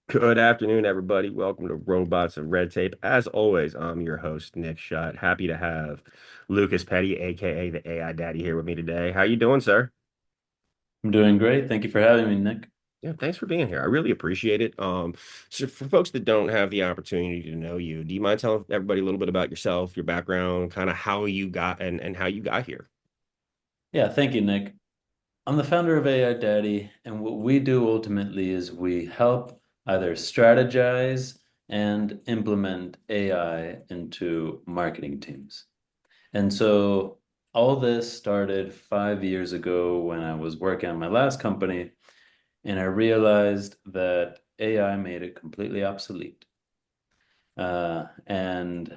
Good afternoon, everybody. Welcome to Robots of Red Tape. As always, I'm your host, Nick Schutt. Happy to have Lucas Petty, aka the AI Daddy, here with me today. How you doing, sir? I'm doing great. Thank you for having me, Nick. Yeah, thanks for being here. I really appreciate it. So for folks that don't have the opportunity to know you, do you mind telling everybody a little bit about yourself, your background, kind of how you got and how you got here? Yeah, thank you, Nick. I'm the founder of AI Daddy, and what we do ultimately is we help either strategize and implement AI into marketing teams. And so all this started 5 years ago when I was working on my last company, and I realized that AI made it completely obsolete. And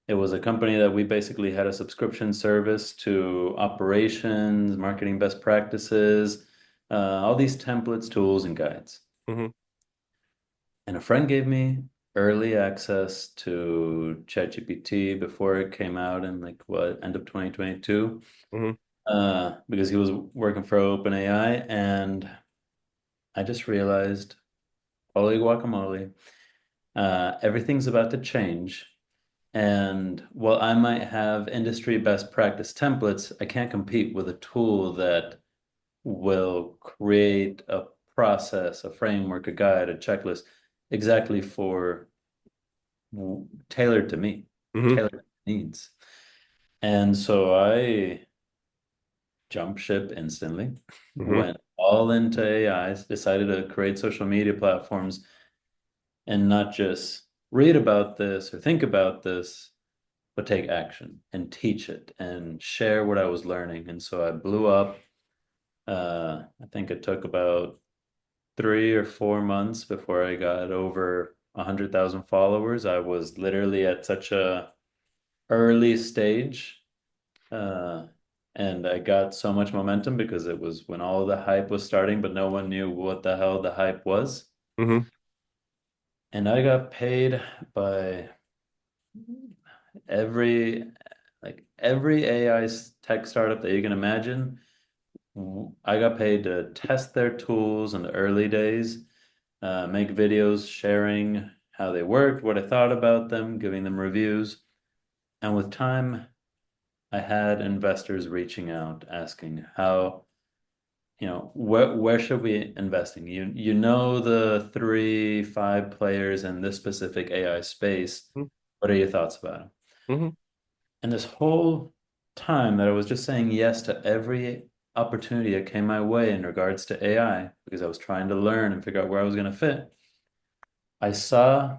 It was a company that we basically had a subscription service to operations, marketing best practices, all these templates, tools, and guides. Hmm. And a friend gave me early access to ChatGPT before it came out in end of 2022, Hmm. because he was working for OpenAI, and I just realized, holy guacamole, everything's about to change. And while I might have industry best practice templates, I can't compete with a tool that will create a process, a framework, a guide, a checklist exactly for tailored to me, Hmm. tailored to needs. And so I jumped ship instantly, Hmm. went all into AI, decided to create social media platforms and not just read about this or think about this, but take action and teach it and share what I was learning. And so I blew up. I think it took about 3 or 4 months before I got over 100,000 followers. I was literally at such a early stage, uh, and I got so much momentum because it was when all the hype was starting, but no one knew what the hell the hype was. Hmm. And I got paid by every every AI tech startup that you can imagine. I got paid to test their tools in the early days, make videos sharing how they worked, what I thought about them, giving them reviews. And with time, I had investors reaching out asking how, where should we investing? You know the 3, 5 players in this specific AI space. What are your thoughts about them? Hmm. And this whole time that I was just saying yes to every opportunity that came my way in regards to AI, because I was trying to learn and figure out where I was going to fit, I saw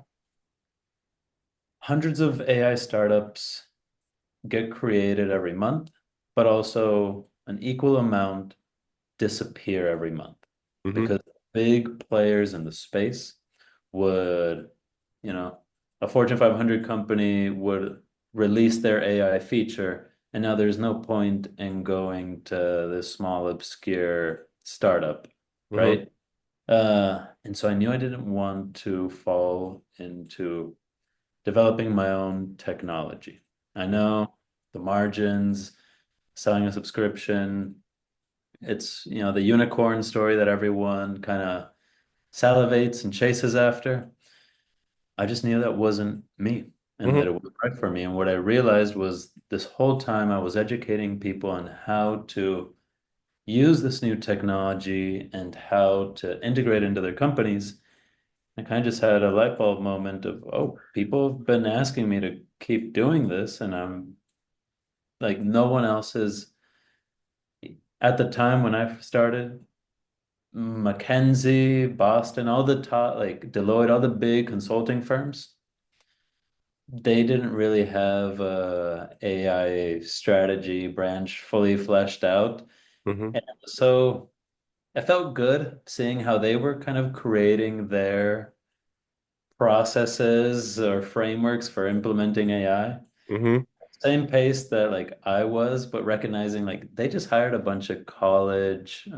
hundreds of AI startups get created every month, but also an equal amount disappear every month Hmm. because big players in the space would, you know, a Fortune 500 company would release their AI feature, and now there's no point in going to this small, obscure startup, Hmm. right? And so I knew I didn't want to fall into developing my own technology. I know the margins, selling a subscription, it's, the unicorn story that everyone kind of salivates and chases after. I just knew that wasn't me and Hmm. that it wasn't right for me. And what I realized was this whole time I was educating people on how to use this new technology and how to integrate into their companies. I kind of just had a light bulb moment of, oh, people have been asking me to keep doing this, and I'm like, no one else is. At the time when I started, McKinsey, Boston, all the top, like Deloitte, all the big consulting firms, they didn't really have a AI strategy branch fully fleshed out. Hmm. And so I felt good seeing how they were kind of creating their processes or frameworks for implementing AI. Hmm. Same pace that like I was, but recognizing like they just hired a bunch of college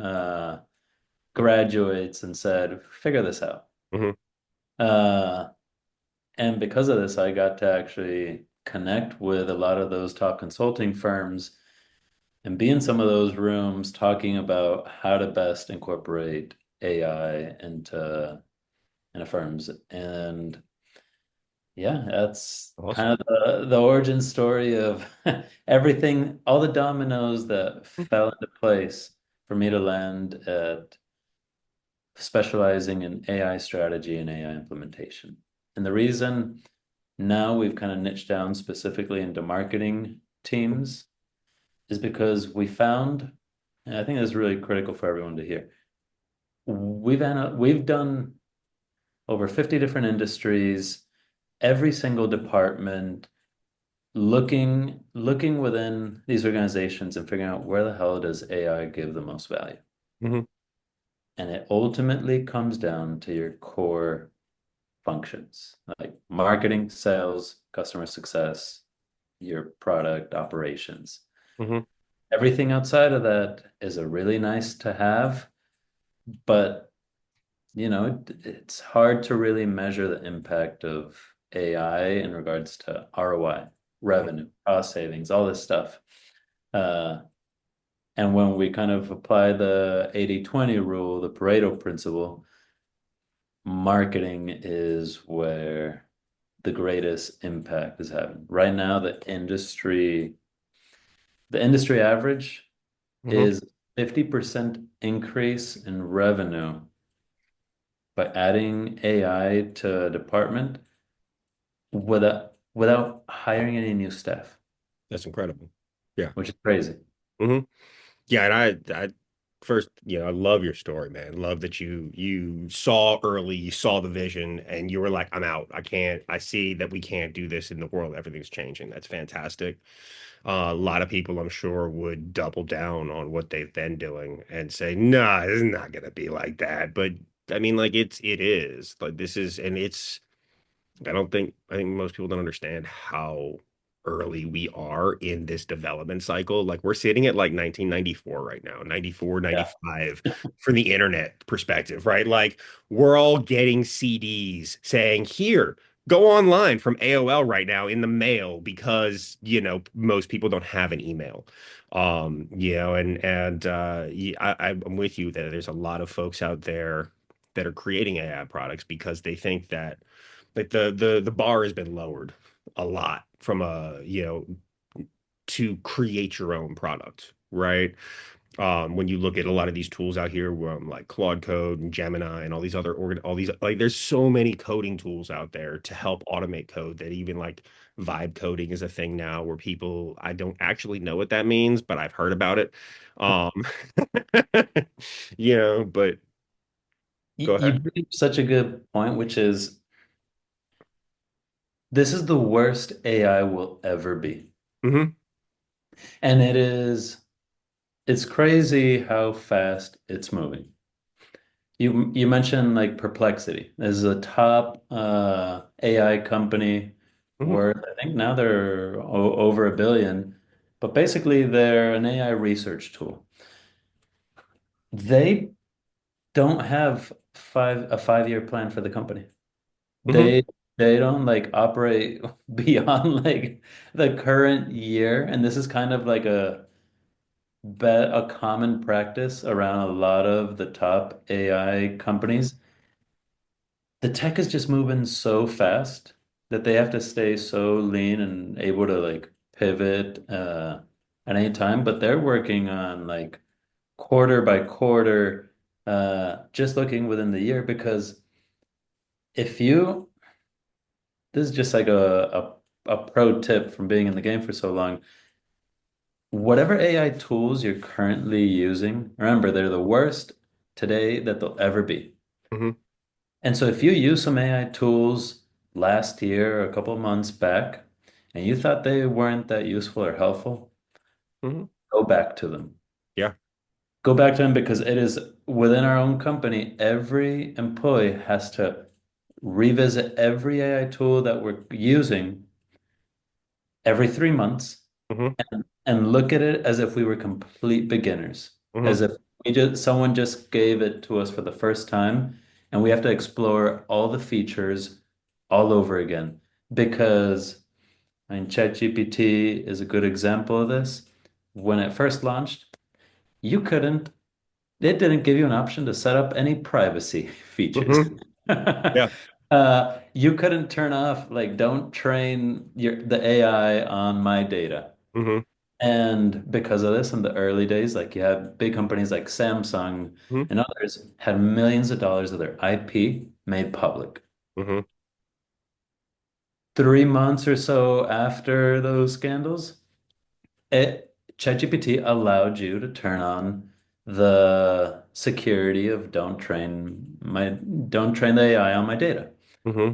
graduates and said, figure this out. Hmm. Uh, and because of this, I got to actually connect with a lot of those top consulting firms and be in some of those rooms talking about how to best incorporate AI in firms. And yeah, that's kind Awesome. of the origin story of everything, all the dominoes that fell into place for me to land at specializing in AI strategy and AI implementation. And the reason now we've kind of niched down specifically into marketing teams is because we found, and I think this is really critical for everyone to hear. We've done over 50 different industries, every single department, looking within these organizations and figuring out where the hell does AI give the most value. Hmm. And it ultimately comes down to your core functions like marketing, sales, customer success, your product operations. Hmm. Everything outside of that is a really nice to have, but it's hard to really measure the impact of AI in regards to ROI, revenue, cost savings, all this stuff. Uh, and when we kind of apply the 80-20 rule, the Pareto principle, marketing is where the greatest impact is having. Right now, the industry average Hmm. is 50% increase in revenue by adding AI to a department without hiring any new staff, That's incredible. Yeah. which is crazy. Hmm. Yeah, and I first, I love your story, man. Love that you saw early, you saw the vision, and you were like, I'm out. I can't. I see that we can't do this in the world. Everything's changing. That's fantastic. A lot of people, I'm sure, would double down on what they've been doing and say, "Nah, it's not gonna be like that." But I mean, like it is. Like this is, and it's I think most people don't understand how early we are in this development cycle. Like we're sitting at like 1994 right now, 94, Yeah. 95 from the internet perspective, right? Like we're all getting CDs saying, here, go online from AOL right now in the mail because, most people don't have an email. I'm with you that there's a lot of folks out there that are creating AI products because they think that like the bar has been lowered a lot from to create your own product, right? When you look at a lot of these tools out here, like Claude Code and Gemini and all these like there's so many coding tools out there to help automate code that even like vibe coding is a thing now where people I don't actually know what that means, but I've heard about it. Um, but You, go you ahead. bring up such a good point, which is this is the worst AI will ever be. Hmm. And it's crazy how fast it's moving. You mentioned like Perplexity. This is a top AI company Hmm. worth, I think now they're over 1 billion, but basically they're an AI research tool. They don't have a 5-year plan for the company. Hmm. They don't like operate beyond like the current year, and this is kind of like a common practice around a lot of the top AI companies. The tech is just moving so fast that they have to stay so lean and able to like pivot at any time, but they're working on like quarter by quarter, just looking within the year because if you this is just like a pro tip from being in the game for so long. Whatever AI tools you're currently using, remember they're the worst today that they'll ever be. Hmm. And so if you use some AI tools last year or a couple of months back and you thought they weren't that useful or helpful, Hmm. go back to them. Yeah. Go back to them because it is within our own company, every employee has to revisit every AI tool that we're using every 3 months Hmm. and look at it as if we were complete beginners, Hmm. as if someone just gave it to us for the first time, and we have to explore all the features all over again. Because I mean, ChatGPT is a good example of this. When it first launched, you couldn't, it didn't give you an option to set up any privacy features. Hmm. Yeah. You couldn't turn off, like, don't train the AI on my data. Hmm. And because of this, in the early days, like you had big companies like Samsung Hmm. and others had millions of dollars of their IP made public. Hmm. 3 months or so after those scandals, ChatGPT allowed you to turn on the security of don't train the AI on my data. Hmm.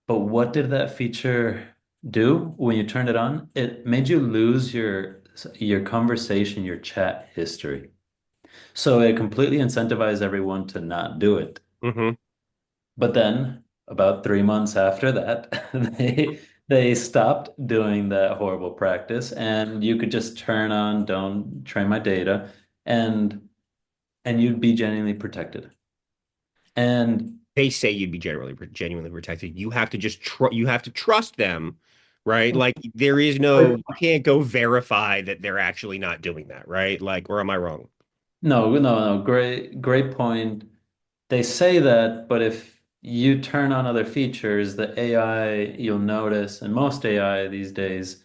But what did that feature do when you turned it on? It made you lose your conversation, your chat history. So it completely incentivized everyone to not do it. Hmm. But then, about 3 months after that, they stopped doing that horrible practice, and you could just turn on "Don't train my data," and you'd be genuinely protected. And They say you'd be genuinely protected. You have to just you have to trust them, right? Like there is no, you can't go verify that they're actually not doing that, right? Like, or am I wrong? no, no, no, great point. They say that, but if you turn on other features, the AI, you'll notice, and most AI these days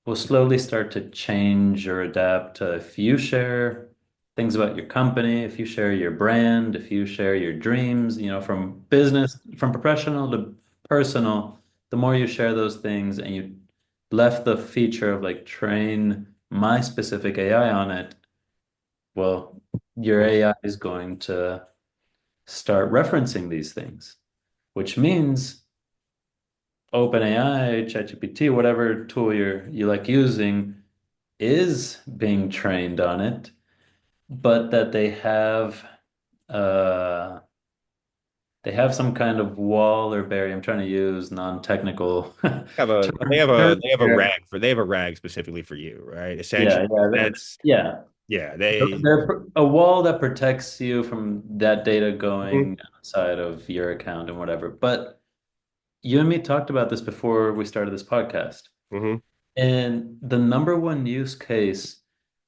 will slowly start to change or adapt to if you share things about your company, if you share your brand, if you share your dreams, from business, from professional to personal, the more you share those things and you left the feature of like train my specific AI on it, well, your AI is going to start referencing these things, which means OpenAI, ChatGPT, whatever tool you like using, is being trained on it, but that uh they have some kind of wall or barrier. I'm trying to use non-technical terms They have a here. they have a rag specifically for you, right? Yeah, Essentially, yeah, that's yeah. yeah, they They're a wall that protects you from that data mhm, going outside of your account and whatever. But you and me talked about this before we started this podcast. mhm, And the number one use case,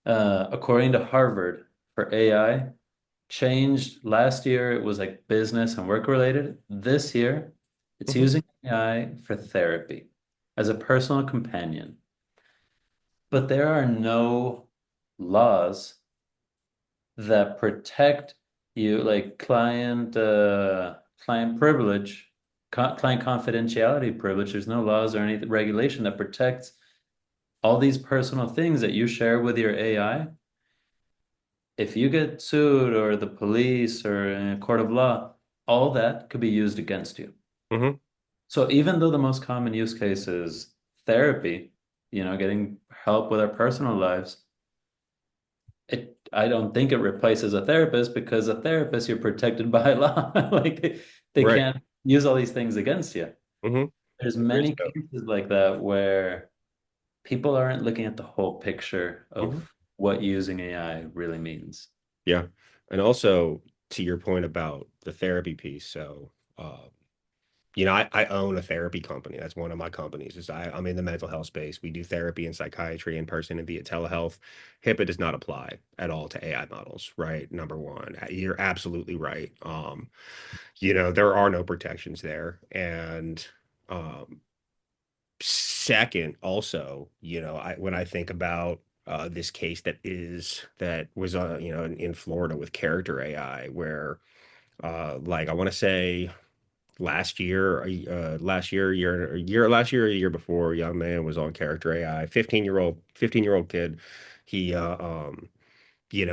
according to Harvard, for AI changed last year. It was like business and work related. This year, it's mhm, using AI for therapy as a personal companion. But there are no laws that protect you, like client privilege, client confidentiality privilege. There's no laws or any regulation that protects all these personal things that you share with your AI. If you get sued or the police or in a court of law, all that could be used against you. mhm. So even though the most common use case is therapy, getting help with our personal lives, I don't think it replaces a therapist because a therapist you're protected by law. Like they Right. can't use all these things against you. Hmm. There's Agreed. many cases like that where people aren't looking at the whole picture Hmm. of what using AI really means. Yeah. And also to your point about the therapy piece, so I own a therapy company. That's one of my companies. I'm in the mental health space. We do therapy and psychiatry in person and via telehealth. HIPAA does not apply at all to AI models, right? Number one, you're absolutely right. There are no protections there. And um, second, also, when I think about this case that was in Florida with character AI, where like I want to say last year or the year before, a young man was on character AI, 15-year old kid. He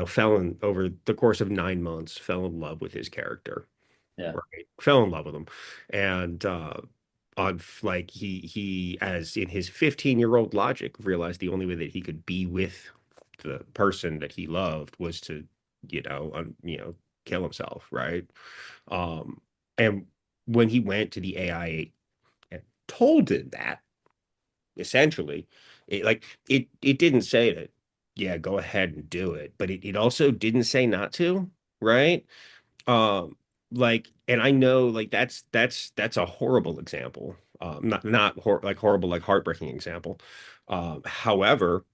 fell in over the course of 9 months, fell in love with his character, Yeah. right? Fell in love with him. And on like he as in his 15-year-old logic realized the only way that he could be with the person that he loved was to, kill himself, right? And when he went to the AI and told it that, essentially, it didn't say that, yeah, go ahead and do it, but it also didn't say not to, right? Um, and I know like that's a horrible example. Not like horrible, like heartbreaking example. However,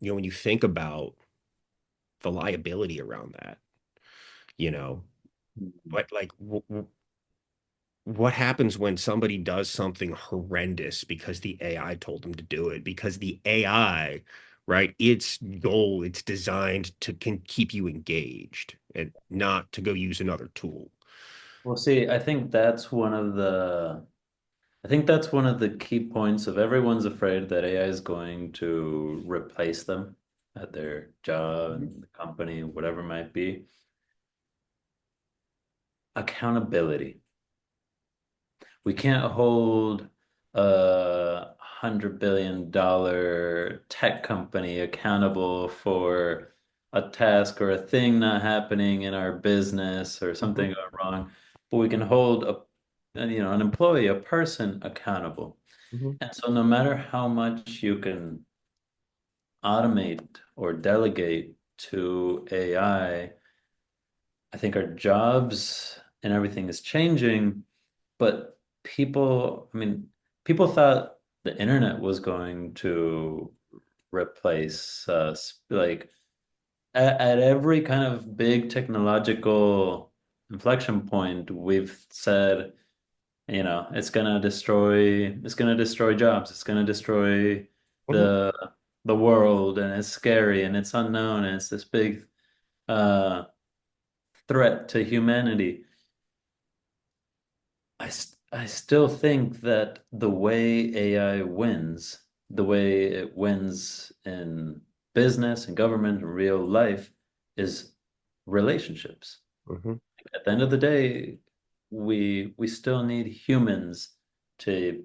when you think about the liability around that, you know. But like, what happens when somebody does something horrendous because the AI told them to do it? Because the AI, right, its goal, it's designed to can keep you engaged and not to go use another tool. Well, see, I think that's one of the key points of everyone's afraid that AI is going to replace them at their job Mhm. and the company, whatever it might be. Accountability. We can't hold $100 billion tech company accountable for a task or a thing not happening in our business or Mhm. something going wrong, but we can hold an employee, a person accountable. Mhm. And so no matter how much you can automate or delegate to AI, I think our jobs and everything is changing, but I mean, people thought the internet was going to replace us. Like at every kind of big technological inflection point, we've said, it's gonna destroy jobs, it's gonna destroy Mhm. the the world, and it's scary and it's unknown, and it's this big uh threat to humanity. I still think that the way AI wins, the way it wins in business and government and real life is relationships. Mhm. At the end of the day, we still need humans to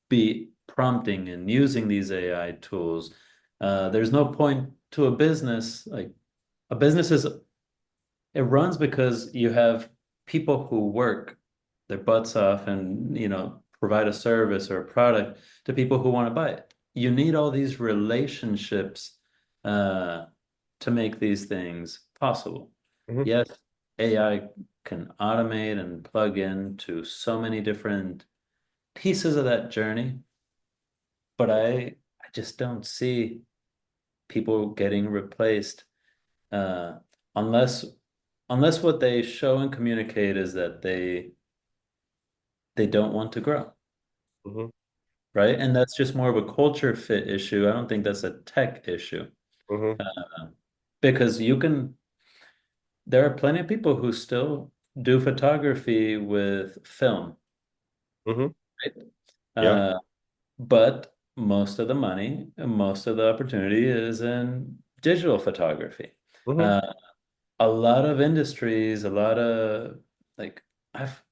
be prompting and using these AI tools. There's no point to a business, like a business is it runs because you have people who work their butts off and, provide a service or a product to people who want to buy it. You need all these relationships uh, to make these things possible. Mhm. Yes, AI can automate and plug into so many different pieces of that journey, but I just don't see people getting replaced uh, unless unless what they show and communicate is that they don't want to grow, Mhm. right? And that's just more of a culture fit issue. I don't think that's a tech issue. Mhm. Uh, because there are plenty of people who still do photography with film, Mhm. right? Yeah. Uh, but most of the money, and most of the opportunity is in digital photography. Mhm. Uh, a lot of industries, a lot of like I've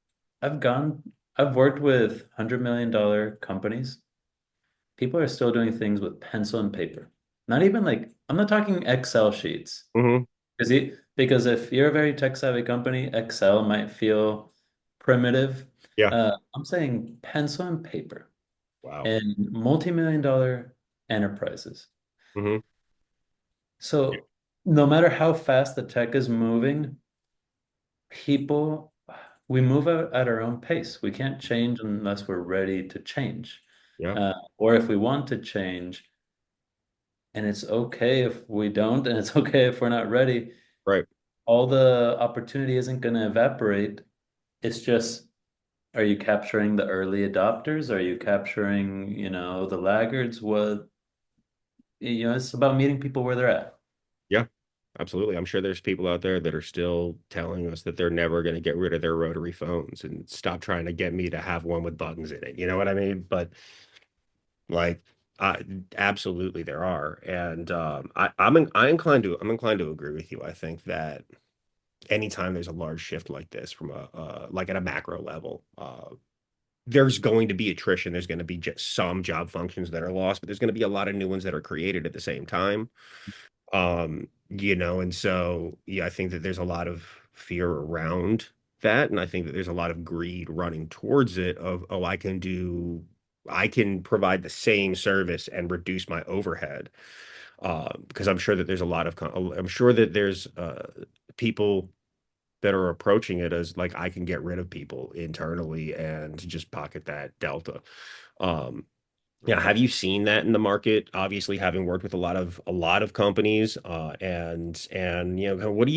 I've gone I've worked with $100 million companies. People are still doing things with pencil and paper. Not even like I'm not talking Excel sheets. Mhm. Because if you're a very tech savvy company, Excel might feel primitive. Yeah. I'm saying pencil and paper Wow. and multi-million-dollar enterprises. Mhm. So no matter how fast the tech is moving, people, we move at our own pace. We can't change unless we're ready to change. Yeah. Or if we want to change, and it's okay if we don't, and it's okay if we're not ready, Right. all the opportunity isn't going to evaporate. It's just, are you capturing the early adopters? Are you capturing, the laggards? It's about meeting people where they're at. Yeah. Absolutely. I'm sure there's people out there that are still telling us that they're never going to get rid of their rotary phones and stop trying to get me to have one with buttons in it. You know what I mean? But like, absolutely there are. And I'm inclined to agree with you. I think that anytime there's a large shift like this from a like at a macro level, there's going to be attrition. There's going to be just some job functions that are lost, but there's going to be a lot of new ones that are created at the same time. And so yeah, I think that there's a lot of fear around that, and I think that there's a lot of greed running towards it of, oh, I can provide the same service and reduce my overhead. Because I'm sure that there's a lot of I'm sure that there's people that are approaching it as like I can get rid of people internally and just pocket that delta. Um, Yeah, have you seen that in the market? Obviously, having worked with a lot of companies, and kind of what do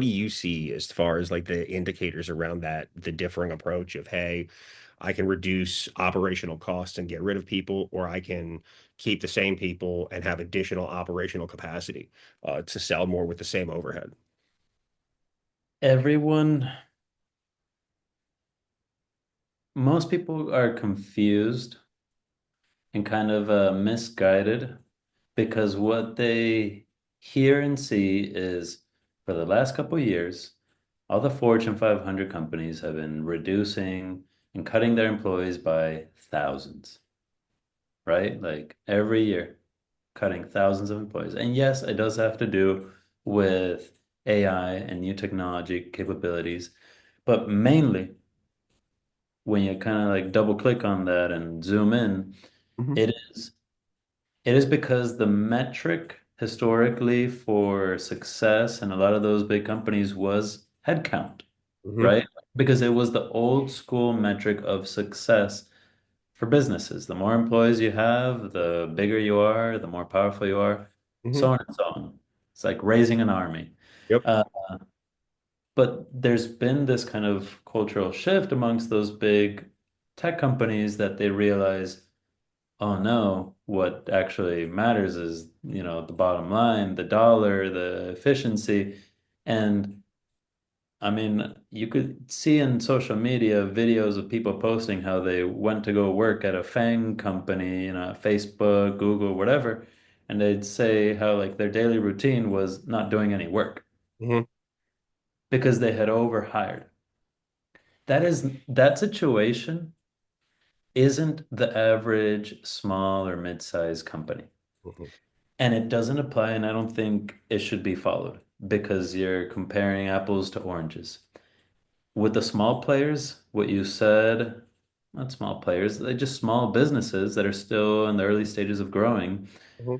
you see as far as like the indicators around that, the differing approach of, hey, I can reduce operational costs and get rid of people, or I can keep the same people and have additional operational capacity to sell more with the same overhead. Everyone, most people are confused and kind of misguided because what they hear and see is for the last couple of years, all the Fortune 500 companies have been reducing and cutting their employees by thousands, right? Like every year, cutting thousands of employees. And yes, it does have to do with AI and new technology capabilities, but mainly when you kind of like double click on that and zoom in, Hmm. it is it is because the metric historically for success and a lot of those big companies was headcount, Hmm. right? Because it was the old school metric of success for businesses. The more employees you have, the bigger you are, the more powerful you are, Hmm. so on and so on. It's like raising an army. Yep. Uh, but there's been this kind of cultural shift amongst those big tech companies that they realize, oh no, what actually matters is, the bottom line, the dollar, the efficiency. And I mean, you could see in social media videos of people posting how they went to go work at a FANG company, Facebook, Google, whatever, and they'd say how like their daily routine was not doing any work Hmm. because they had overhired. That situation isn't the average small or mid-sized company. Hmm. And it doesn't apply, and I don't think it should be followed because you're comparing apples to oranges. With the small players, what you said, not small players, they're just small businesses that are still in the early stages of growing, Hmm.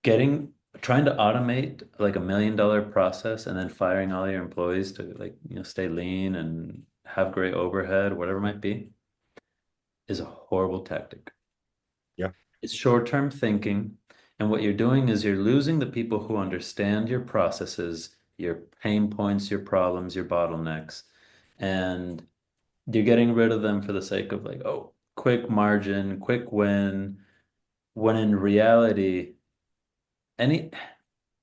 getting trying to automate like $1 million process and then firing all your employees to like, stay lean and have great overhead, whatever it might be, is a horrible tactic. Yeah. It's short-term thinking, and what you're doing is you're losing the people who understand your processes, your pain points, your problems, your bottlenecks, and you're getting rid of them for the sake of like, oh, quick margin, quick win, when in reality, any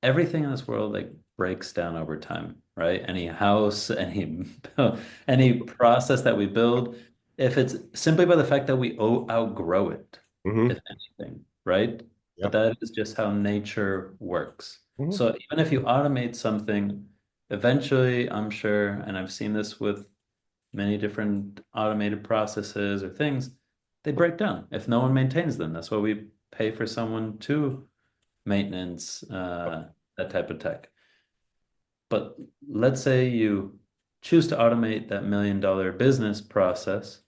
everything in this world like breaks down over time, right? Any house, any process that we build, if it's simply by the fact that we outgrow it, Hmm. if anything, right? But Yeah. that is just how nature works. Hmm. So even if you automate something, eventually, I'm sure, and I've seen this with many different automated processes or things, they break down if no one maintains them. That's why we pay for someone to maintenance that type of tech. But let's say you choose to automate that $1 million business process,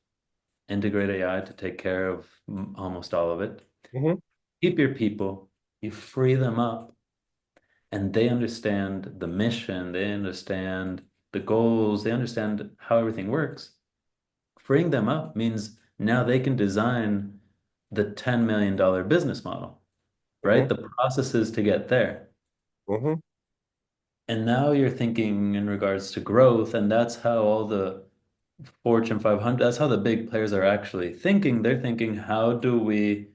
integrate AI to take care of almost all of it, Hmm. keep your people, you free them up, and they understand the mission, they understand the goals, they understand how everything works. Freeing them up means now they can design the $10 million business model, right? Hmm. The processes to get there. Hmm. And now you're thinking in regards to growth, and that's how all the Fortune 500, that's how the big players are actually thinking. They're thinking, how do we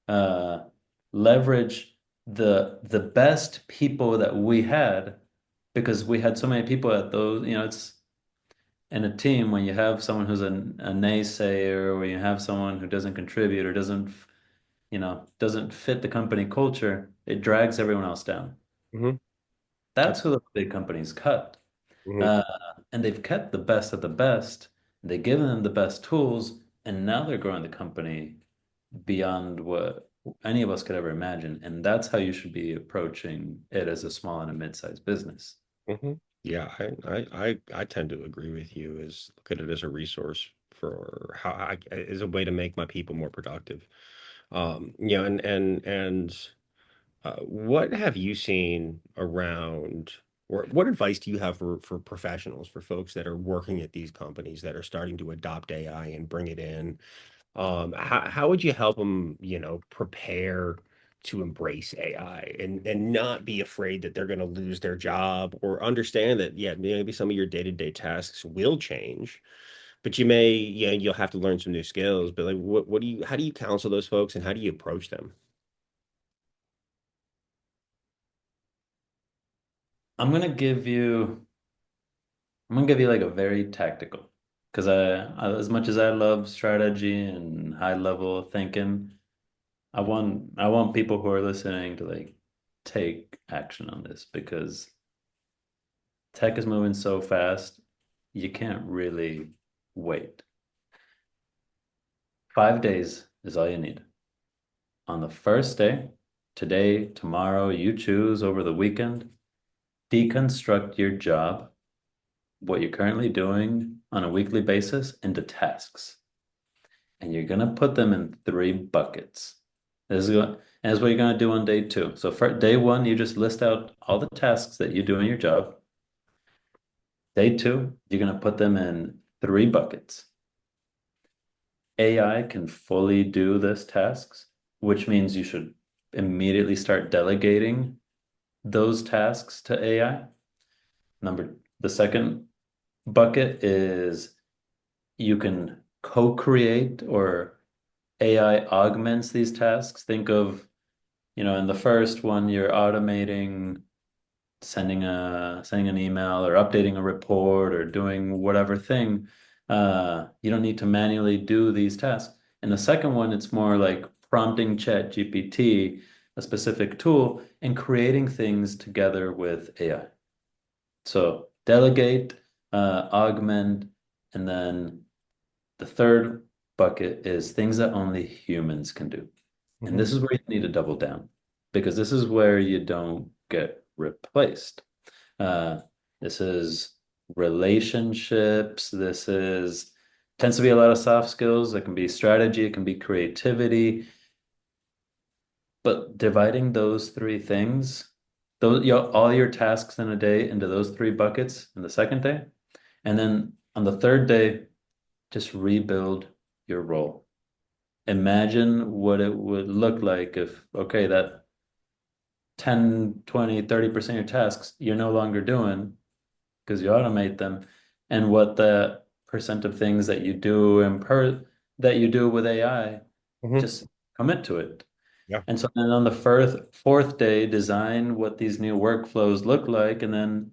uh, leverage the best people that we had because we had so many people at those, it's in a team when you have someone who's a naysayer or you have someone who doesn't contribute or doesn't fit the company culture, it drags everyone else down. Hmm. That's who the big companies cut. Hmm. Uh, and they've kept the best of the best. They've given them the best tools, and now they're growing the company beyond what any of us could ever imagine. And that's how you should be approaching it as a small and a mid-sized business. Hmm. Yeah, I tend to agree with you. Is look at it as a resource for how I as a way to make my people more productive. And what have you seen around, or what advice do you have for professionals, for folks that are working at these companies that are starting to adopt AI and bring it in? How would you help them, prepare to embrace AI and not be afraid that they're going to lose their job or understand that, yeah, maybe some of your day-to-day tasks will change, but you'll have to learn some new skills. But like, how do you counsel those folks and how do you approach them? I'm gonna give you I'm gonna give you like a very tactical because as much as I love strategy and high level thinking, I want people who are listening to like take action on this because tech is moving so fast, you can't really wait. 5 days is all you need. On the first day, today, tomorrow, you choose over the weekend, deconstruct your job, what you're currently doing on a weekly basis into tasks. And you're going to put them in three buckets. And this is what you're going to do on day two. So for day one, you just list out all the tasks that you do in your job. Day two, you're going to put them in three buckets. AI can fully do this tasks, which means you should immediately start delegating those tasks to AI. The second bucket is you can co-create or AI augments these tasks. Think of, in the first one, you're automating sending an email or updating a report or doing whatever thing. You don't need to manually do these tasks. In the second one, it's more like prompting Chat GPT, a specific tool, and creating things together with AI. So delegate, augment, and then the third bucket is things that only humans can do. And Hmm. this is where you need to double down because this is where you don't get replaced. Uh, this is relationships. This is tends to be a lot of soft skills. It can be strategy, it can be creativity, but dividing those three things, all your tasks in a day into those three buckets in the second day, and then on the third day, just rebuild your role. Imagine what it would look like if, okay, that 10, 20, 30% of your tasks you're no longer doing because you automate them, and what the percent of things that you do that you do with AI, Hmm. just commit to it. Yeah. And so then on the fourth day, design what these new workflows look like, and then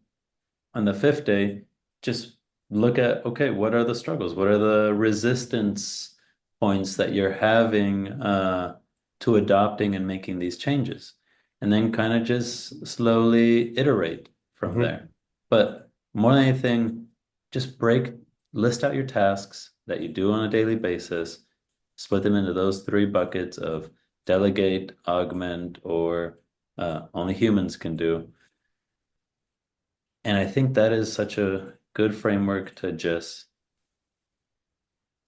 on the fifth day, just look at, okay, what are the struggles? What are the resistance points that you're having to adopting and making these changes? And then kind of just slowly iterate from Hmm. there. But more than anything, just list out your tasks that you do on a daily basis, split them into those three buckets of delegate, augment, or only humans can do. And I think that is such a good framework to just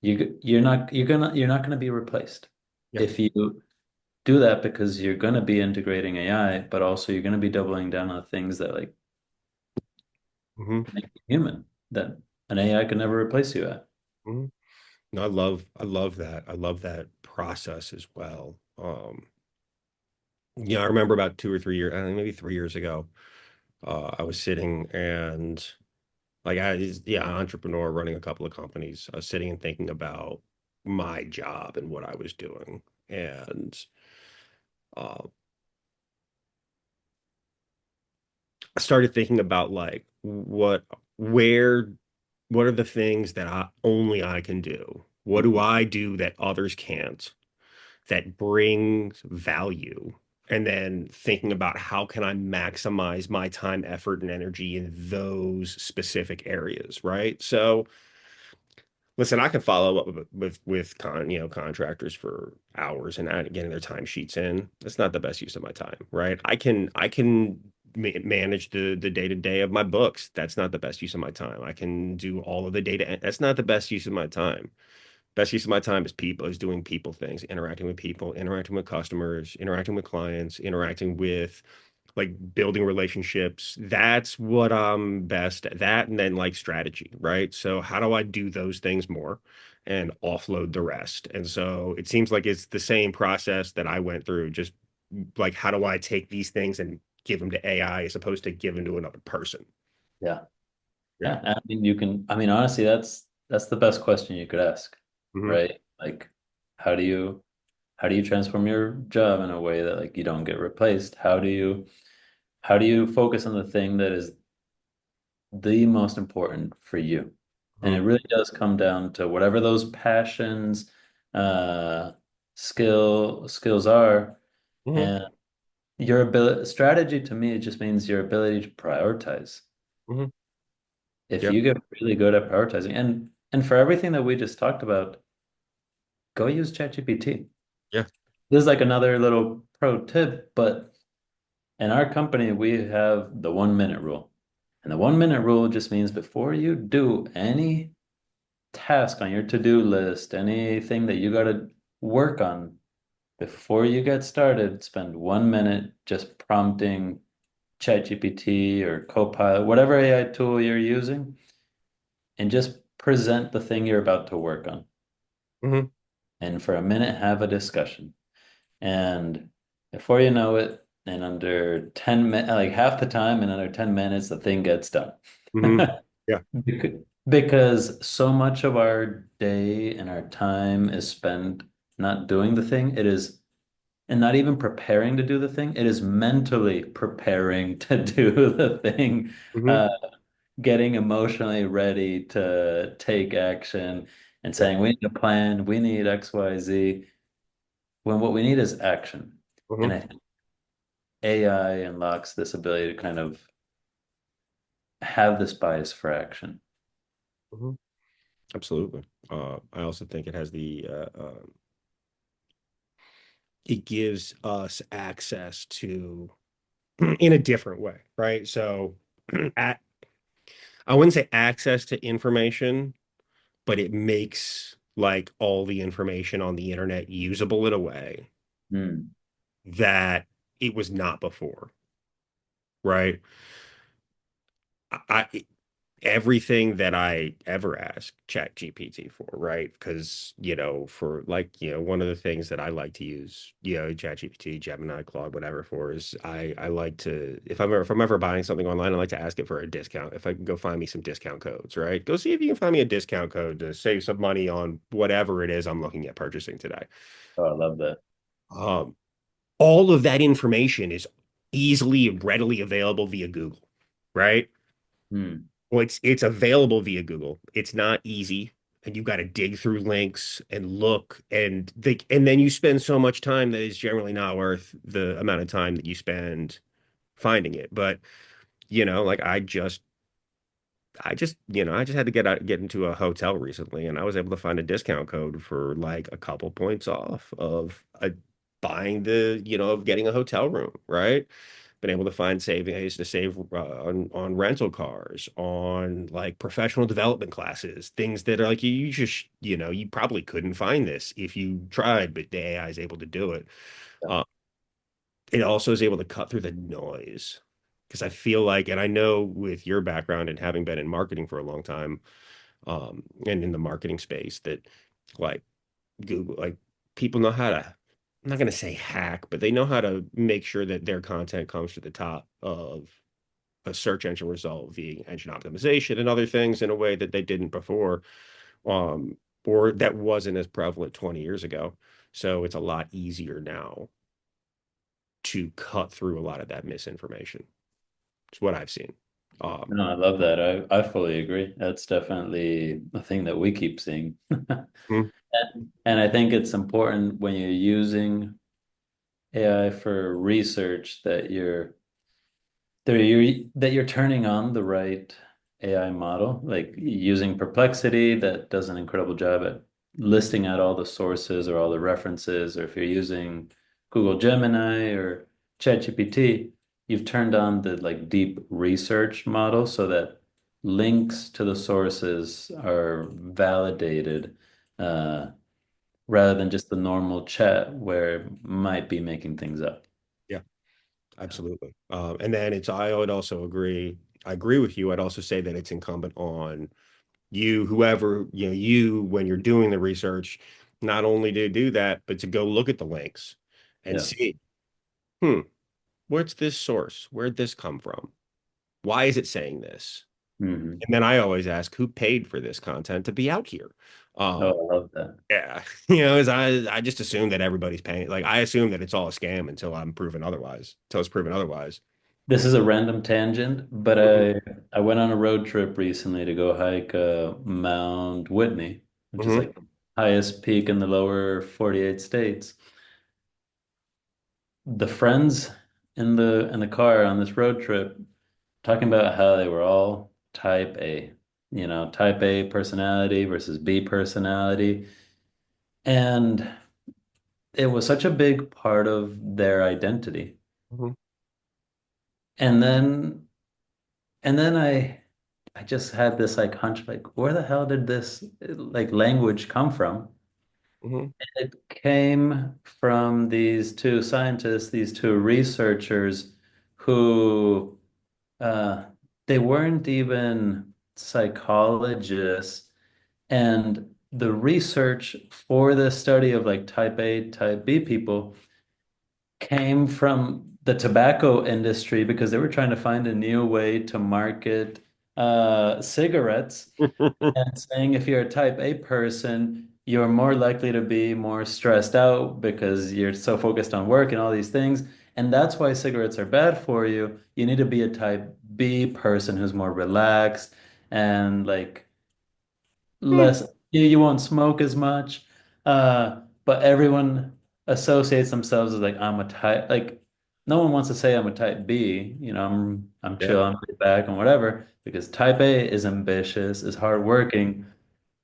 you're not gonna be replaced Yeah. if you do that because you're gonna be integrating AI, but also you're gonna be doubling down on things that like Hmm. make you human that an AI could never replace you at. Hmm. No, I love that. I love that process as well. Yeah, I remember about 2 or 3 years, maybe 3 years ago, I was sitting and like yeah, an entrepreneur running a couple of companies. I was sitting and thinking about my job and what I was doing. And uh, I started thinking about like where, what are the things that only I can do? What do I do that others can't that brings value? And then thinking about how can I maximize my time, effort, and energy in those specific areas, right? So, listen, I can follow up with contractors for hours and getting their timesheets in. That's not the best use of my time, right? I can manage the day-to-day of my books. That's not the best use of my time. I can do all of the data. That's not the best use of my time. Best use of my time is people, is doing people things, interacting with people, interacting with customers, interacting with clients, interacting with like building relationships. That's what I'm best at. That and then like strategy, right? So how do I do those things more and offload the rest? And so it seems like it's the same process that I went through, just like how do I take these things and give them to AI as opposed to give them to another person? Yeah. Yeah. Yeah. I mean, I mean, honestly, that's the best question you could ask, Hmm. right? Like, how do you how do you transform your job in a way that like you don't get replaced? How do you focus on the thing that is the most important for you? And Hmm. it really does come down to whatever those passions, uh, skills are, Hmm. and your ability strategy to me, it just means your ability to prioritize. Hmm. If Yep. you get really good at prioritizing, and for everything that we just talked about, go use ChatGPT. Yeah. This is like another little pro tip, but in our company, we have the 1 minute rule. And the 1 minute rule just means before you do any task on your to-do list, anything that you got to work on, before you get started, spend 1 minute just prompting ChatGPT or Copilot, whatever AI tool you're using, and just present the thing you're about to work on. Hmm. And for a minute, have a discussion. And before you know it, in under 10 minutes, like half the time, in under 10 minutes, the thing gets done. Hmm. Yeah. Because so much of our day and our time is spent not doing the thing. It is, and not even preparing to do the thing. It is mentally preparing to do the thing, Hmm. uh, getting emotionally ready to take action and Yeah. saying, we need a plan, we need X, Y, Z, when what we need is action. And Hmm. I think AI unlocks this ability to kind of have this bias for action. Hmm. Absolutely. I also think it has it gives us access to in a different way, right? So, at, I wouldn't say access to information, but it makes like all the information on the internet usable in a way Hmm. that it was not before, right? I everything that I ever ask Chat GPT for, right? Because, for like, one of the things that I like to use, Chat GPT, Gemini, Claude, whatever for is I like to if I'm ever buying something online, I like to ask it for a discount. If I can go find me some discount codes, right? Go see if you can find me a discount code to save some money on whatever it is I'm looking at purchasing today. Oh, I love that. Um, all of that information is easily and readily available via Google, right? Hmm. Well, it's available via Google. It's not easy, and you've got to dig through links and look, and then you spend so much time that is generally not worth the amount of time that you spend finding it. But like I just had to get into a hotel recently, and I was able to find a discount code for like a couple points off of buying of getting a hotel room, right? Been able to find saving. I used to save on rental cars, on like professional development classes, things that are like you just you probably couldn't find this if you tried, but the AI is able to do it. Yeah. Uh, it also is able to cut through the noise because I feel like, and I know with your background and having been in marketing for a long time, and in the marketing space, that like Google, like people know how to. I'm not going to say hack, but they know how to make sure that their content comes to the top of a search engine result via engine optimization and other things in a way that they didn't before, um, or that wasn't as prevalent 20 years ago. So it's a lot easier now to cut through a lot of that misinformation. It's what I've seen. Um, No, I love that. I fully agree. That's definitely a thing that we keep seeing. mhm, And I think it's important when you're using AI for research that you're turning on the right AI model, like using Perplexity that does an incredible job at listing out all the sources or all the references, or if you're using Google Gemini or ChatGPT, you've turned on the like deep research model so that links to the sources are validated, uh, rather than just the normal chat where it might be making things up. yeah. Absolutely. And then I would also agree. I agree with you. I'd also say that it's incumbent on you, whoever, when you're doing the research, not only to do that, but to go look at the links and Yeah. see, hmm, what's this source? Where'd this come from? Why is it saying this? Hmm. And then I always ask, who paid for this content to be out here? Oh, Um, I love that. yeah, as I just assume that everybody's paying. Like I assume that it's all a scam until I'm proven otherwise. Until it's proven otherwise. This is a random tangent, but Mhm. I went on a road trip recently to go hike Mount Whitney, which is Mhm. like the highest peak in the lower 48 states. The friends in the car on this road trip talking about how they were all type A, type A personality versus B personality. And it was such a big part of their identity. Mhm. And then and then I just had this like hunch, like, where the hell did this like language come from? Mhm. It came from these two scientists, these two researchers who uh, they weren't even psychologists. And the research for the study of like type A, type B people came from the tobacco industry because they were trying to find a new way to market cigarettes and saying if you're a type A person, you're more likely to be more stressed out because you're so focused on work and all these things. And that's why cigarettes are bad for you. You need to be a type B person who's more relaxed and like less, you won't smoke as much. But everyone associates themselves as like, I'm a type, like, no one wants to say I'm a type B, I'm Yeah. chill, I'm laid back and whatever, because type A is ambitious, is hardworking,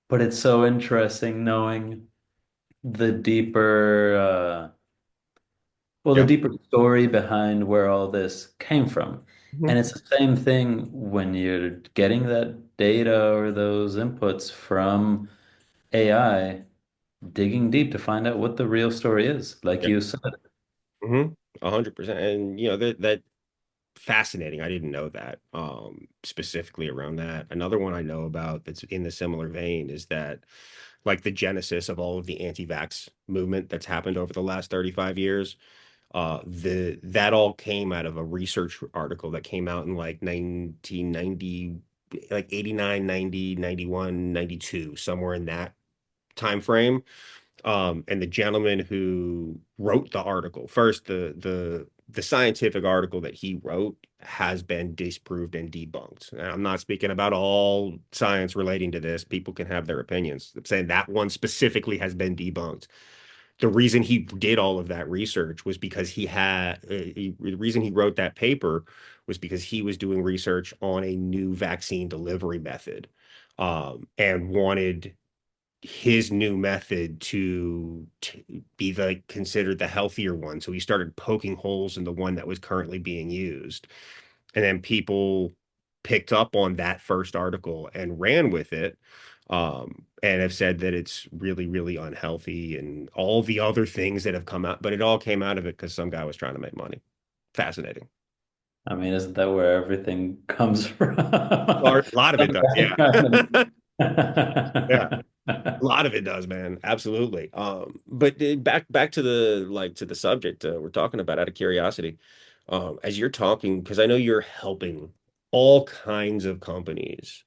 but it's so interesting knowing the deeper, the Yeah. deeper story behind where all this came from. Mhm. And it's the same thing when you're getting that data or those inputs from AI, digging deep to find out what the real story is, like Yeah. you said. 100%. And that fascinating. I didn't know that specifically around that. Another one I know about that's in the similar vein is that like the genesis of all of the anti-vax movement that's happened over the last 35 years. The that all came out of a research article that came out in like 1990, like 89, 90, 91, 92, somewhere in that time frame. And the gentleman who wrote the article, first the scientific article that he wrote has been disproved and debunked. And I'm not speaking about all science relating to this. People can have their opinions. I'm saying that one specifically has been debunked. The reason he did all of that research was because the reason he wrote that paper was because he was doing research on a new vaccine delivery method, and wanted his new method to be considered the healthier one. So he started poking holes in the one that was currently being used. And then people picked up on that first article and ran with it, and have said that it's really, really unhealthy and all the other things that have come out. But it all came out of it because some guy was trying to make money. Fascinating. I mean, isn't that where everything comes from? A lot of it Some does, guy yeah. trying Yeah. A to- lot of it does, man. Absolutely. But back to the subject we're talking about out of curiosity. As you're talking, because I know you're helping all kinds of companies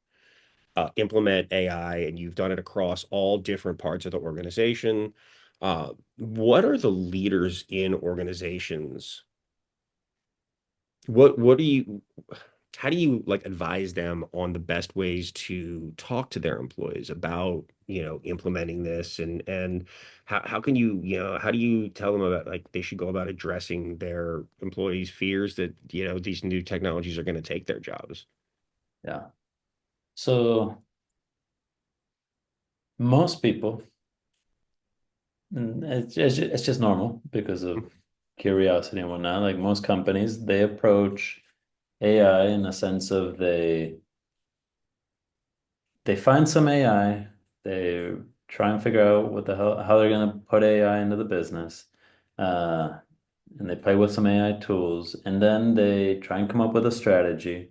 implement AI, and you've done it across all different parts of the organization. What are the leaders in organizations? What do you how do you like advise them on the best ways to talk to their employees about, implementing this, and how can how do you tell them about like they should go about addressing their employees' fears that, these new technologies are going to take their jobs? Yeah. So most people, and it's just normal because of curiosity and whatnot. Like most companies, they approach AI in a sense of they find some AI, they try and figure out what the hell how they're gonna put AI into the business. Uh, and they play with some AI tools, and then they try and come up with a strategy,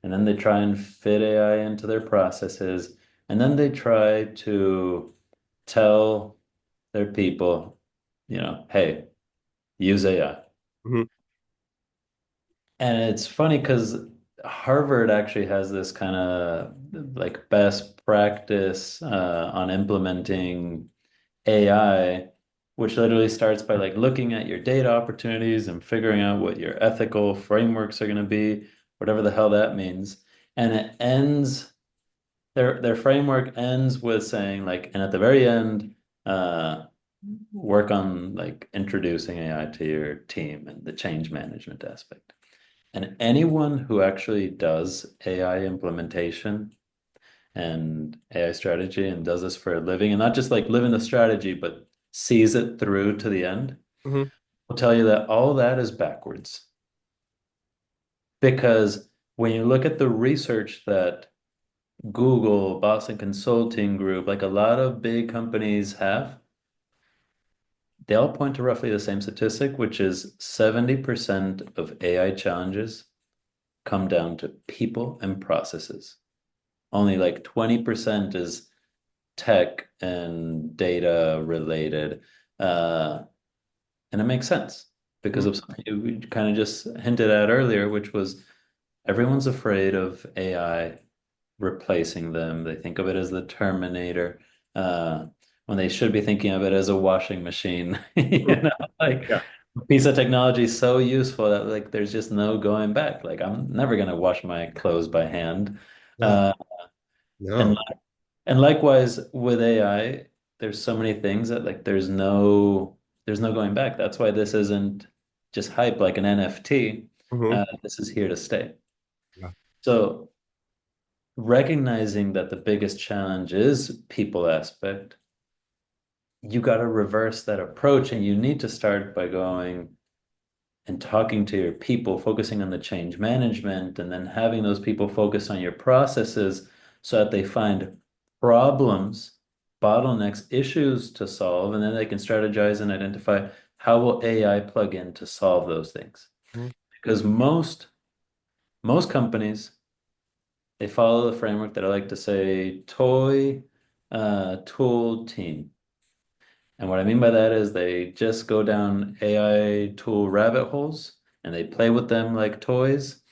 and then they try and fit AI into their processes, and then they try to tell their people, hey, use AI. Hmm. And it's funny because Harvard actually has this kind of like best practice on implementing AI, which literally starts by like looking at your data opportunities and figuring out what your ethical frameworks are going to be, whatever the hell that means. And it ends their framework ends with saying like, and at the very end, uh, work on like introducing AI to your team and the change management aspect. And anyone who actually does AI implementation and AI strategy and does this for a living, and not just like living the strategy, but sees it through to the end, Hmm. will tell you that all that is backwards. Because when you look at the research that Google, Boston Consulting Group, like a lot of big companies have, they all point to roughly the same statistic, which is 70% of AI challenges come down to people and processes. Only like 20% is tech and data related. Uh, and it makes sense because Hmm. of something you kind of just hinted at earlier, which was everyone's afraid of AI replacing them. They think of it as the Terminator, uh, when they should be thinking of it as a washing machine. Like Yeah. a piece of technology so useful that like there's just no going back. Like I'm never gonna wash my clothes by hand. No. Uh, and No. and likewise with AI, there's so many things that like there's no going back. That's why this isn't just hype like an NFT. Hmm. This is here to stay. Yeah. So recognizing that the biggest challenge is people aspect, you got to reverse that approach, and you need to start by going and talking to your people, focusing on the change management, and then having those people focus on your processes so that they find problems, bottlenecks, issues to solve, and then they can strategize and identify how will AI plug in to solve those things. Mhm. Because most companies, they follow the framework that I like to say toy, tool, team. And what I mean by that is they just go down AI tool rabbit holes and they play with them like toys.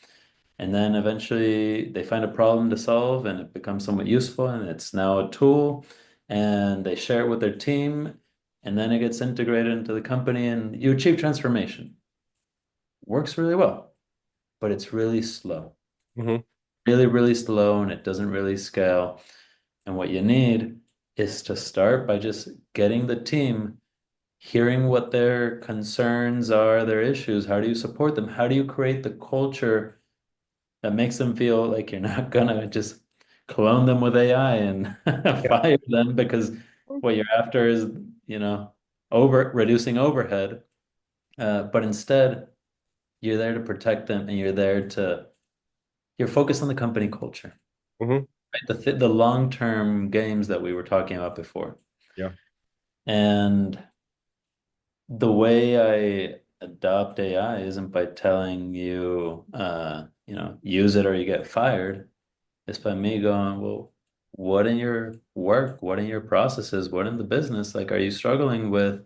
And then eventually they find a problem to solve and it becomes somewhat useful and it's now a tool and they share it with their team and then it gets integrated into the company and you achieve transformation. Works really well, but it's really slow. Hmm. Really, really slow and it doesn't really scale. And what you need is to start by just getting the team hearing what their concerns are, their issues. How do you support them? How do you create the culture that makes them feel like you're not gonna just clone them with AI and Yeah. fire them because what you're after is, you know, over reducing overhead. But instead, you're there to protect them and you're focused on the company culture, Hmm. right? The long-term games that we were talking about before. Yeah. And the way I adopt AI isn't by telling you, use it or you get fired. It's by me going, well, what in your work, what in your processes, what in the business, like, are you struggling with?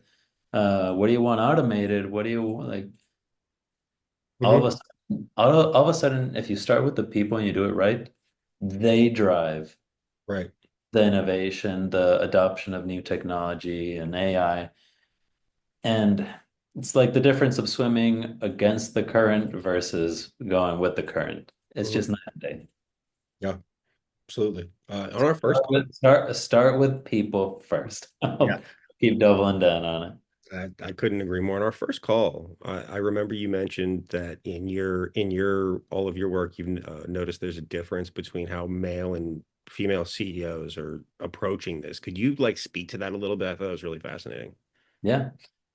What do you want automated? What do you like? All Hmm. of a sudden, all of a sudden, if you start with the people and you do it right, they drive Right. the innovation, the adoption of new technology and AI. And it's like the difference of swimming against the current versus going with the current. It's Hmm. just night and day. Yeah. Absolutely. On our first call. Start with people first. Yeah. I'll keep doubling down on it. I couldn't agree more. On our first call, I remember you mentioned that in your all of your work, you've noticed there's a difference between how male and female CEOs are approaching this. Could you like speak to that a little bit? I thought it was really fascinating. Yeah.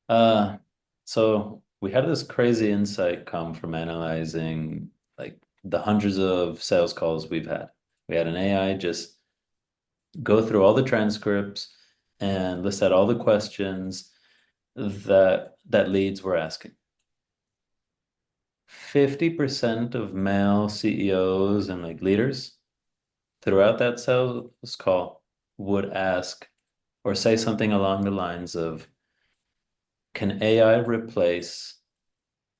Uh, so we had this crazy insight come from analyzing like the hundreds of sales calls we've had. We had an AI just go through all the transcripts and list out all the questions that leads were asking. 50% of male CEOs and like leaders throughout that sales call would ask or say something along the lines of, can AI replace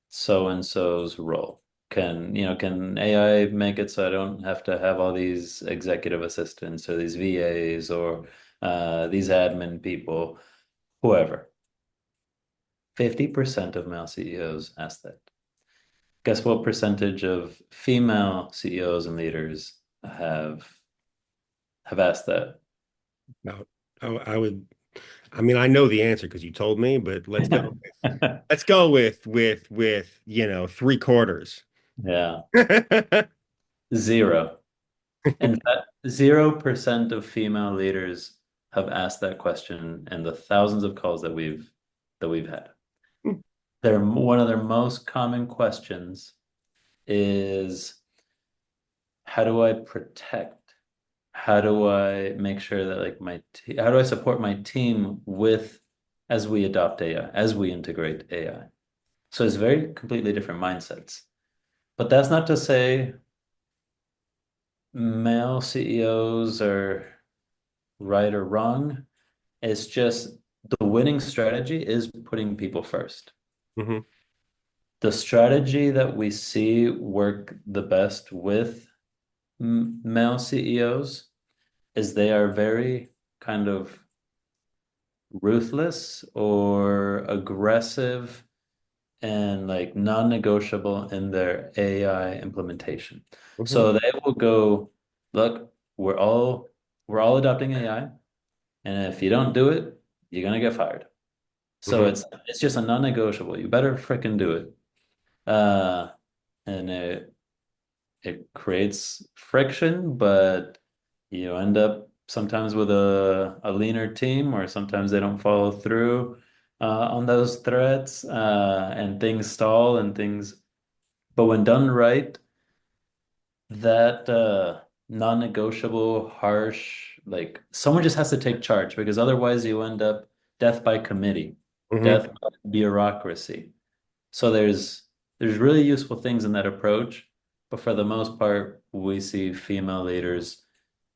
so and so's role? Can AI make it so I don't have to have all these executive assistants or these VAs or these admin people, whoever? 50% of male CEOs ask that. Guess what percentage of female CEOs and leaders have asked that? No, I would. I mean, I know the answer because you told me, but let's go. Let's go with 3/4. Yeah, zero. In fact, 0% of female leaders have asked that question in the thousands of calls that we've had. One of their most common questions is, how do I protect? How do I make sure that like how do I support my team with as we adopt AI, as we integrate AI? So it's very completely different mindsets. But that's not to say male CEOs are right or wrong. It's just the winning strategy is putting people first. Hmm. The strategy that we see work the best with male CEOs is they are very kind of ruthless or aggressive and like non-negotiable in their AI implementation. Hmm. So they will go, look, we're all adopting AI, and if you don't do it, you're gonna get fired. So Hmm. it's just a non-negotiable. You better fricking do it. Uh, and it creates friction, but you end up sometimes with a leaner team, or sometimes they don't follow through on those threats, and things stall and things. But when done right, that non-negotiable, harsh, like someone just has to take charge because otherwise you end up death by committee, Hmm. death by bureaucracy. So there's really useful things in that approach, but for the most part, we see female leaders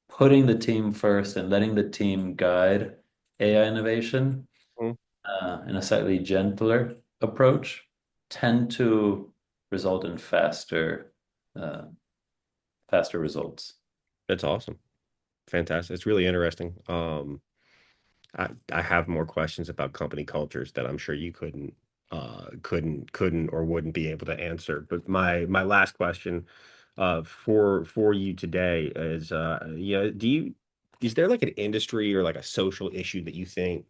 putting the team first and letting the team guide AI innovation in a slightly gentler approach tend to result in uh, faster results. That's awesome. Fantastic. It's really interesting. I have more questions about company cultures that I'm sure you couldn't or wouldn't be able to answer. But my last question for you today is is there like an industry or like a social issue that you think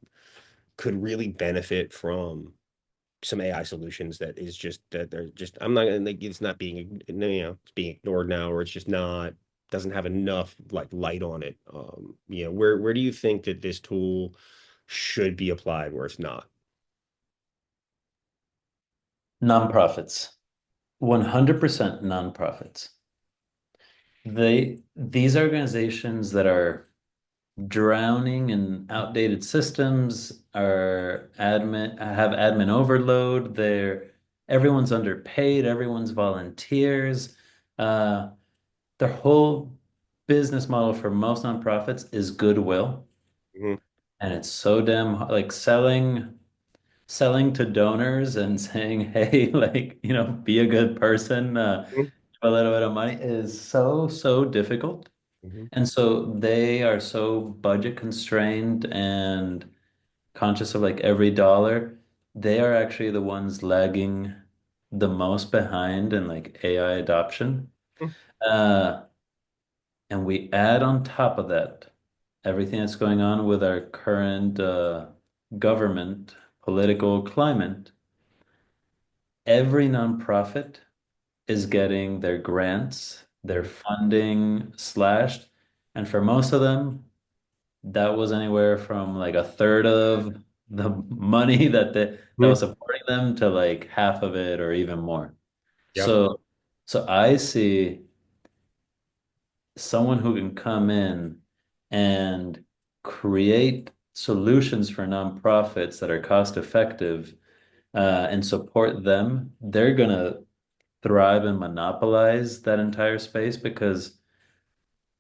could really benefit from some AI solutions that is just that they're just I'm not gonna like it's not being it's being ignored now or it's just not doesn't have enough like light on it. Where do you think that this tool should be applied where it's not? Nonprofits, 100% nonprofits. These organizations that are drowning in outdated systems are have admin overload. Everyone's underpaid, everyone's volunteers. Uh, their whole business model for most nonprofits is goodwill. Hmm. And it's so damn like selling to donors and saying, hey, like, be a good person, a little bit of money is so difficult. Hmm. And so they are so budget constrained and conscious of like every dollar. They are actually the ones lagging the most behind in like AI adoption. Uh, and we add on top of that everything that's going on with our current government political climate. Every nonprofit is getting their grants, their Hmm. funding slashed. And for most of them, that was anywhere from like a third of the money that Hmm. was supporting them to like half of it or even more. Yep. So I see someone who can come in and create solutions for nonprofits that are cost effective and support them. They're gonna thrive and monopolize that entire space because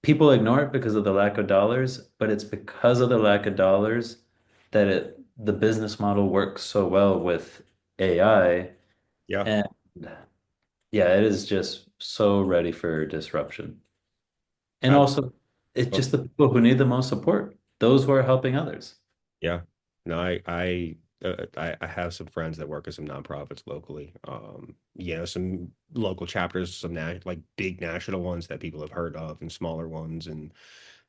people ignore it because of the lack of dollars, but it's because of the lack of dollars that the business model works so well with AI. Yeah. And yeah, it is just so ready for disruption. And I, also, it's just the people who need the most support, those who are helping others. Yeah. No, I have some friends that work at some nonprofits locally. Some local chapters, some like big national ones that people have heard of, and smaller ones, and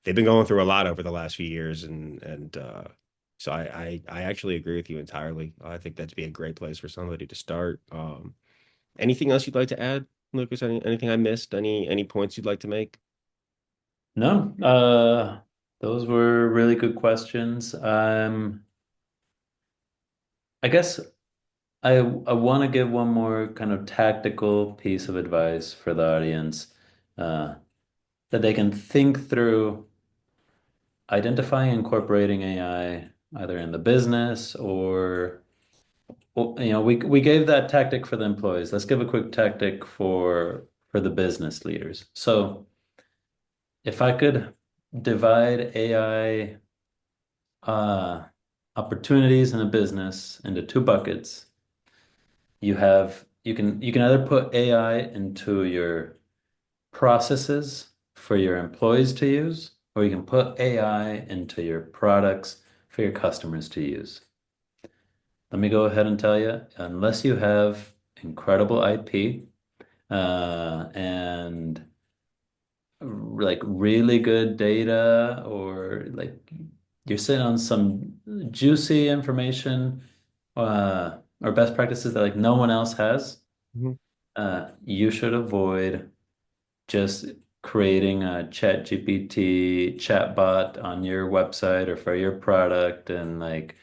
they've been going through a lot over the last few years, and so I actually agree with you entirely. I think that'd be a great place for somebody to start. Anything else you'd like to add, Lucas? Anything I missed? Any points you'd like to make? No, those were really good questions. I guess I want to give one more kind of tactical piece of advice for the audience, uh, that they can think through identifying and incorporating AI either in the business or, well, we gave that tactic for the employees. Let's give a quick tactic for the business leaders. So if I could divide AI uh, opportunities in a business into two buckets, you can either put AI into your processes for your employees to use, or you can put AI into your products for your customers to use. Let me go ahead and tell you, unless you have incredible IP and like really good data, or like you're sitting on some juicy information or best practices that like no one else has, Mhm. you should avoid just creating a chat GPT chatbot on your website or for your product and like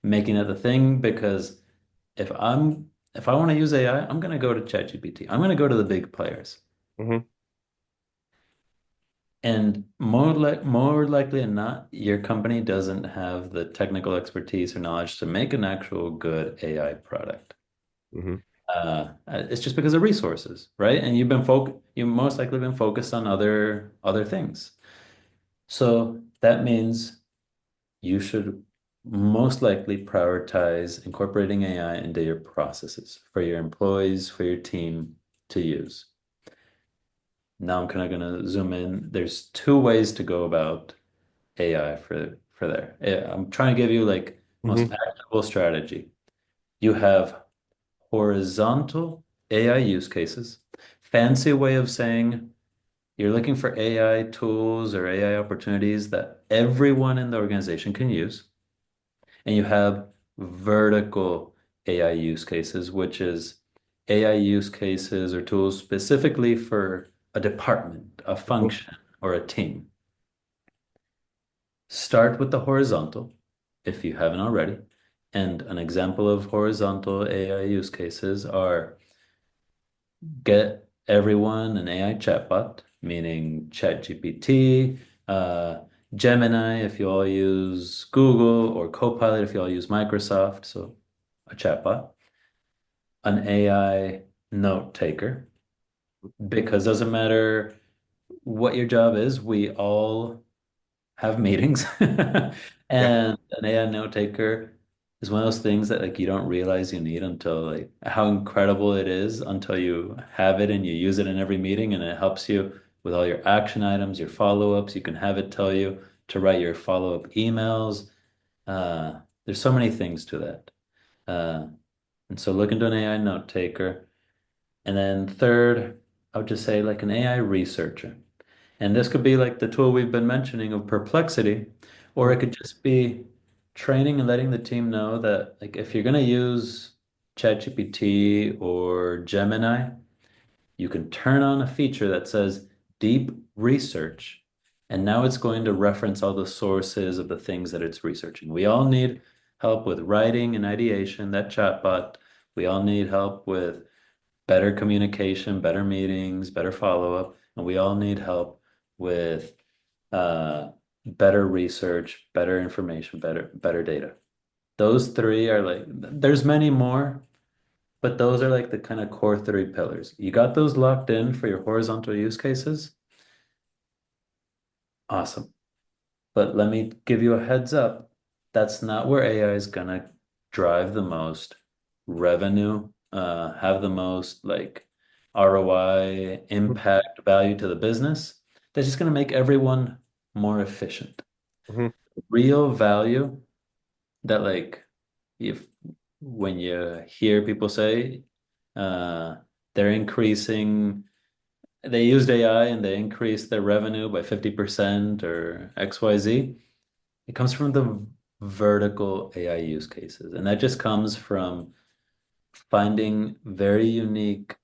making it the thing, because if I want to use AI, I'm gonna go to ChatGPT. I'm gonna go to the big players. Mhm. And more likely than not, your company doesn't have the technical expertise or knowledge to make an actual good AI product. Mhm. It's just because of resources, right? And you most likely been focused on other things. So that means you should most likely prioritize incorporating AI into your processes for your employees, for your team to use. Now I'm kind of going to zoom in. There's two ways to go about AI for there. I'm trying to give you like most Mhm. actionable strategy. You have horizontal AI use cases. Fancy way of saying you're looking for AI tools or AI opportunities that everyone in the organization can use. And you have vertical AI use cases, which is AI use cases or tools specifically for a department, a Mhm. function, or a team. Start with the horizontal if you haven't already. And an example of horizontal AI use cases are get everyone an AI chatbot, meaning ChatGPT, uh, Gemini if you all use Google, or Copilot if you all use Microsoft, so a chatbot, an AI note taker, because doesn't matter what your job is, we all have meetings. Yeah. And an AI note taker is one of those things that like you don't realize you need until like how incredible it is until you have it and you use it in every meeting, and it helps you with all your action items, your follow-ups. You can have it tell you to write your follow-up emails. There's so many things to that. Uh, and so look into an AI note taker. And then third, I would just say like an AI researcher. And this could be like the tool we've been mentioning of Perplexity, or Mhm. it could just be training and letting the team know that like if you're going to use ChatGPT or Gemini, you can turn on a feature that says deep research. And now it's going to reference all the sources of the things that it's researching. We all need help with writing and ideation, that chatbot. We all need help with better communication, better meetings, better follow-up, and we all need help with better research, better information, better data. Those three are like there's many more, But those are like the kind of core three pillars. You got those locked in for your horizontal use cases? Awesome. But let me give you a heads up. That's not where AI is gonna drive the most revenue, have the most like ROI, impact, value to the business. That's just gonna make everyone more efficient. Hmm. Real value that like if when you hear people say uh they're increasing they used AI and they increased their revenue by 50% or XYZ. It comes from the vertical AI use cases. And that just comes from finding very unique,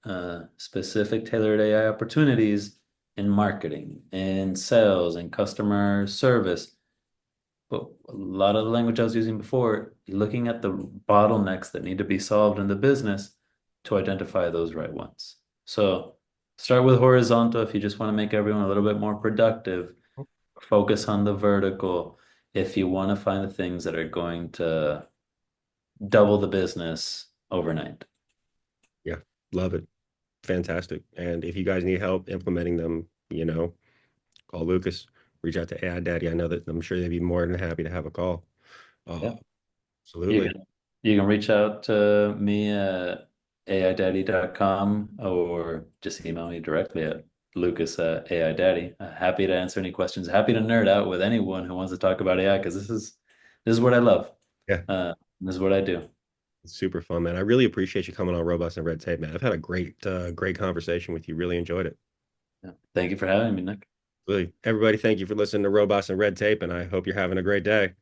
specific tailored AI opportunities in marketing, in sales, and customer service. But a lot of the language I was using before, looking at the bottlenecks that need to be solved in the business to identify those right ones. So start with horizontal if you just want to make everyone a little bit more productive. Focus on the vertical if you want to find the things that are going to double the business overnight. Yeah, love it. Fantastic. And if you guys need help implementing them, call Lucas, reach out to AI Daddy. I know that I'm sure they'd be more than happy to have a call. Yeah. You Absolutely. can you can reach out to me at aidaddy.com or just email me directly at Lucas at aidaddy. Happy to answer any questions. Happy to nerd out with anyone who wants to talk about AI because this is what I love. Yeah, This is what I do. it's super fun, man. I really appreciate you coming on Robots and Red Tape, man. I've had a great conversation with you. Really enjoyed it. Yeah. Thank you for having me, Nick. Really, everybody, thank you for listening to Robots and Red Tape, and I hope you're having a great day.